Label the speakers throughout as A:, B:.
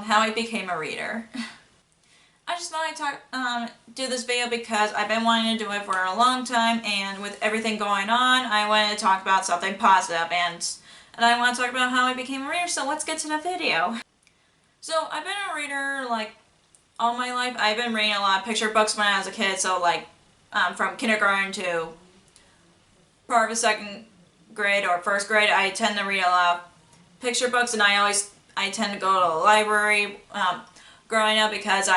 A: how I became a reader. I just thought I'd do this video because I've been wanting to do it for a long time, and with everything going on, I wanted to talk about something positive, and I want to talk about how I became a reader, so let's get to the video. So I've been a reader like all my life. I've been reading a lot of picture books when I was a kid, so like from kindergarten to part of the second grade or first grade, I tend to read a lot of picture books, and I tend to go to the library growing up because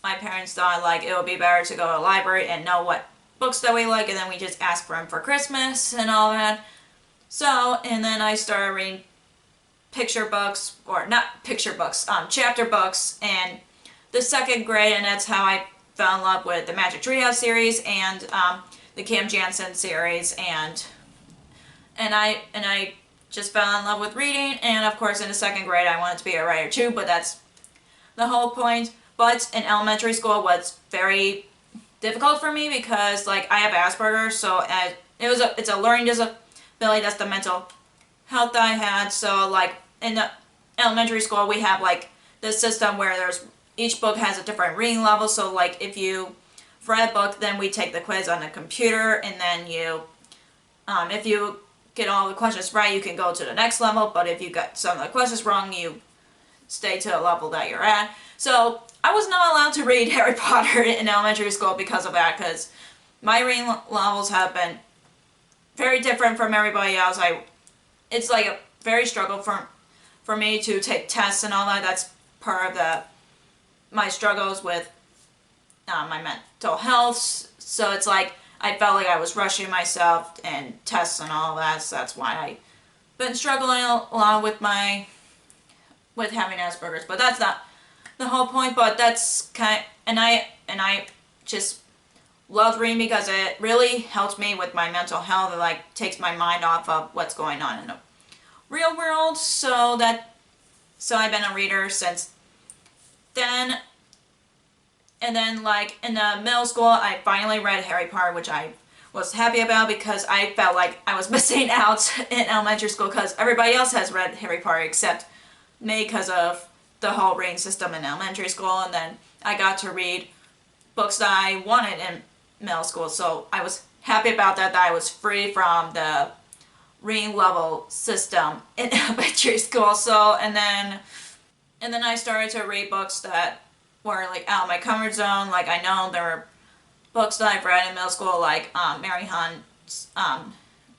A: my parents thought like it would be better to go to the library and know what books that we like, and then we just ask for them for Christmas and all that. So, and then I started reading picture books, or not picture books, chapter books in the second grade, and that's how I fell in love with the Magic Treehouse series and the Cam Jansen series, and I just fell in love with reading. And of course in the second grade I wanted to be a writer too, but that's the whole point. But in elementary school it was very difficult for me because like I have Asperger's, so it's a learning disability, that's the mental health that I had. So like in the elementary school we have like this system where each book has a different reading level. So like if you read a book, then we take the quiz on the computer, and then if you get all the questions right, you can go to the next level, but if you got some of the questions wrong, you stay to the level that you're at. So I was not allowed to read Harry Potter in elementary school because of that, because my reading levels have been very different from everybody else. It's like a very struggle for me to take tests and all that. That's part of my struggles with my mental health. So it's like I felt like I was rushing myself and tests and all that. So that's why I've been struggling a lot with having Asperger's. But that's not the whole point. But that's and I just love reading because it really helps me with my mental health. It like takes my mind off of what's going on in the real world. So I've been a reader since then. And then like in the middle school I finally read Harry Potter, which I was happy about because I felt like I was missing out in elementary school because everybody else has read Harry Potter except me because of the whole reading system in elementary school. And then I got to read books that I wanted in middle school, so I was happy about that I was free from the reading level system in elementary school. So and then I started to read books that were like out of my comfort zone. Like I know there were books that I've read in middle school, like Mary Hunt's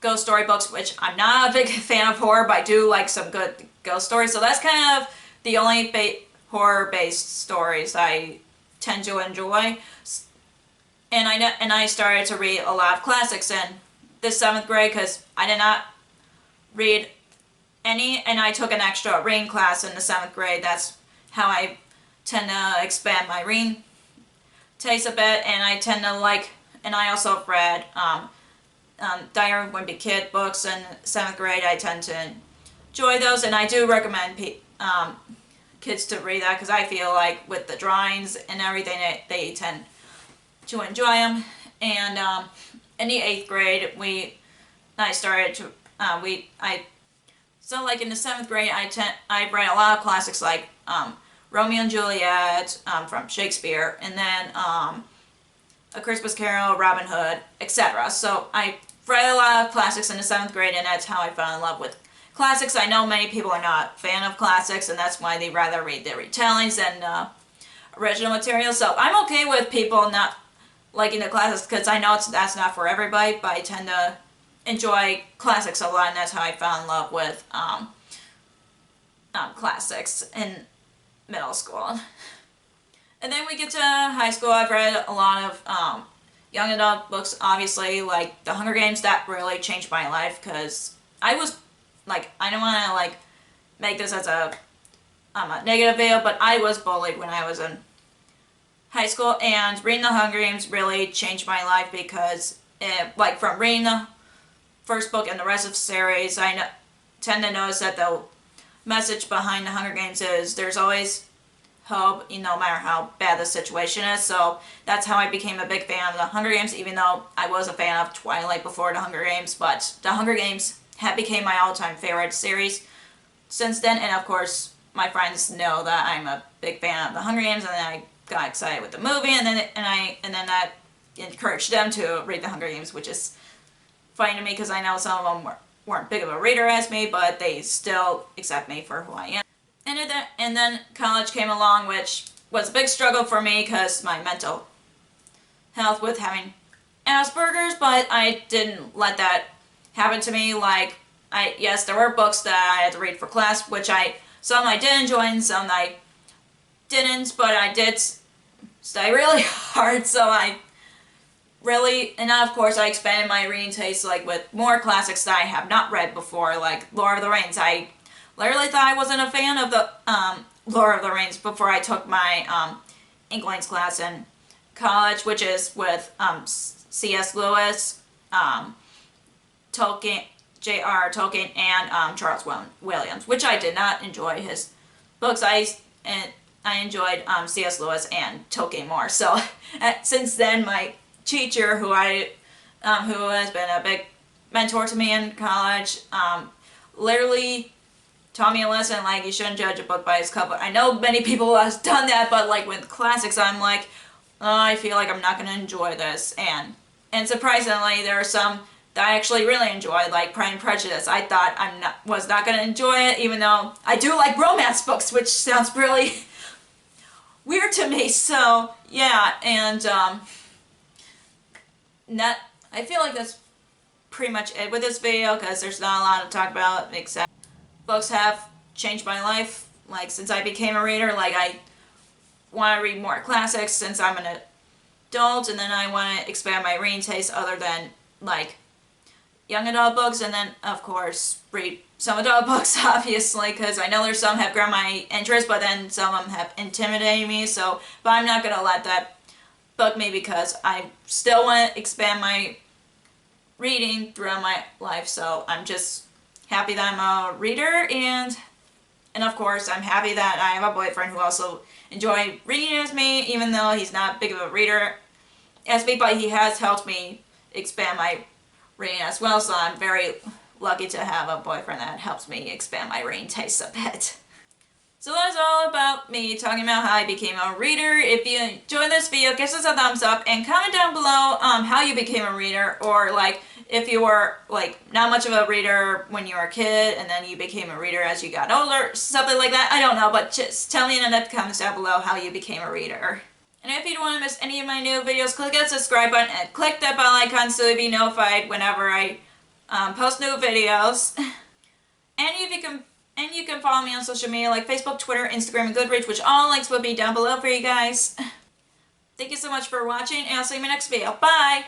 A: ghost story books, which I'm not a big fan of horror, but I do like some good ghost stories. So that's kind of the only horror-based stories I tend to enjoy. And I started to read a lot of classics in the 7th grade because I did not read any, and I took an extra reading class in the 7th grade. That's how I tend to expand my reading taste a bit, and I tend to like, and I also read Diary of a Wimpy Kid books in 7th grade. I tend to enjoy those, and I do recommend kids to read that because I feel like with the drawings and everything they tend to enjoy them. And in the 8th grade so like in the 7th grade I read a lot of classics like Romeo and Juliet from Shakespeare, and then A Christmas Carol, Robin Hood, etc. So I read a lot of classics in the 7th grade, and that's how I fell in love with classics. I know many people are not a fan of classics, and that's why they rather read the retellings than original material. So I'm okay with people not liking the classics because I know that's not for everybody, but I tend to enjoy classics a lot, and that's how I fell in love with classics in middle school. And then we get to high school. I've read a lot of young adult books, obviously, like The Hunger Games. That really changed my life because I was like, I don't want to like make this as a negative video, but I was bullied when I was in high school, and reading The Hunger Games really changed my life because like from reading the first book and the rest of the series, I tend to notice that the message behind The Hunger Games is there's always hope, no matter how bad the situation is. So that's how I became a big fan of The Hunger Games, even though I was a fan of Twilight before The Hunger Games. But The Hunger Games became my all-time favorite series since then. And of course, my friends know that I'm a big fan of the Hunger Games, and then I got excited with the movie, and then that encouraged them to read the Hunger Games, which is funny to me because I know some of them weren't big of a reader as me, but they still accept me for who I am. And then college came along, which was a big struggle for me because my mental health with having Asperger's, but I didn't let that happen to me. Like, yes, there were books that I had to read for class, which some I did enjoy and some I didn't, but I did study really hard, so I really, and now of course I expanded my reading taste like with more classics that I have not read before, like Lord of the Rings. I literally thought I wasn't a fan of the Lord of the Rings before I took my Inklings class in college, which is with C.S. Lewis, Tolkien, J.R. Tolkien, and Charles Williams, which I did not enjoy his books. I enjoyed C.S. Lewis and Tolkien more. So since then, my teacher, who has been a big mentor to me in college, literally taught me a lesson like you shouldn't judge a book by its cover. I know many people have done that, but like with classics, I'm like, oh, I feel like I'm not going to enjoy this. And surprisingly, there are some that I actually really enjoyed, like Pride and Prejudice. I thought was not going to enjoy it, even though I do like romance books, which sounds really weird to me. So yeah, and I feel like that's pretty much it with this video because there's not a lot to talk about except books have changed my life. Like since I became a reader, like I want to read more classics since I'm an adult, and then I want to expand my reading taste other than like young adult books, and then of course read some adult books obviously because I know there's some have grabbed my interest, but then some of them have intimidated me. So, but I'm not gonna let that bug me because I still want to expand my reading throughout my life. So I'm just happy that I'm a reader, and of course I'm happy that I have a boyfriend who also enjoys reading as me, even though he's not big of a reader as me, but he has helped me expand my reading as well, so I'm very lucky to have a boyfriend that helps me expand my reading taste a bit. So that's all about me talking about how I became a reader. If you enjoyed this video, give us a thumbs up and comment down below how you became a reader, or like if you were like not much of a reader when you were a kid and then you became a reader as you got older, something like that. I don't know, but just tell me in the comments down below how you became a reader. And if you don't want to miss any of my new videos, click that subscribe button and click that bell icon so you'll be notified whenever I post new videos. And you can follow me on social media like Facebook, Twitter, Instagram, and Goodreads, which all links will be down below for you guys. Thank you so much for watching, and I'll see you in my next video. Bye!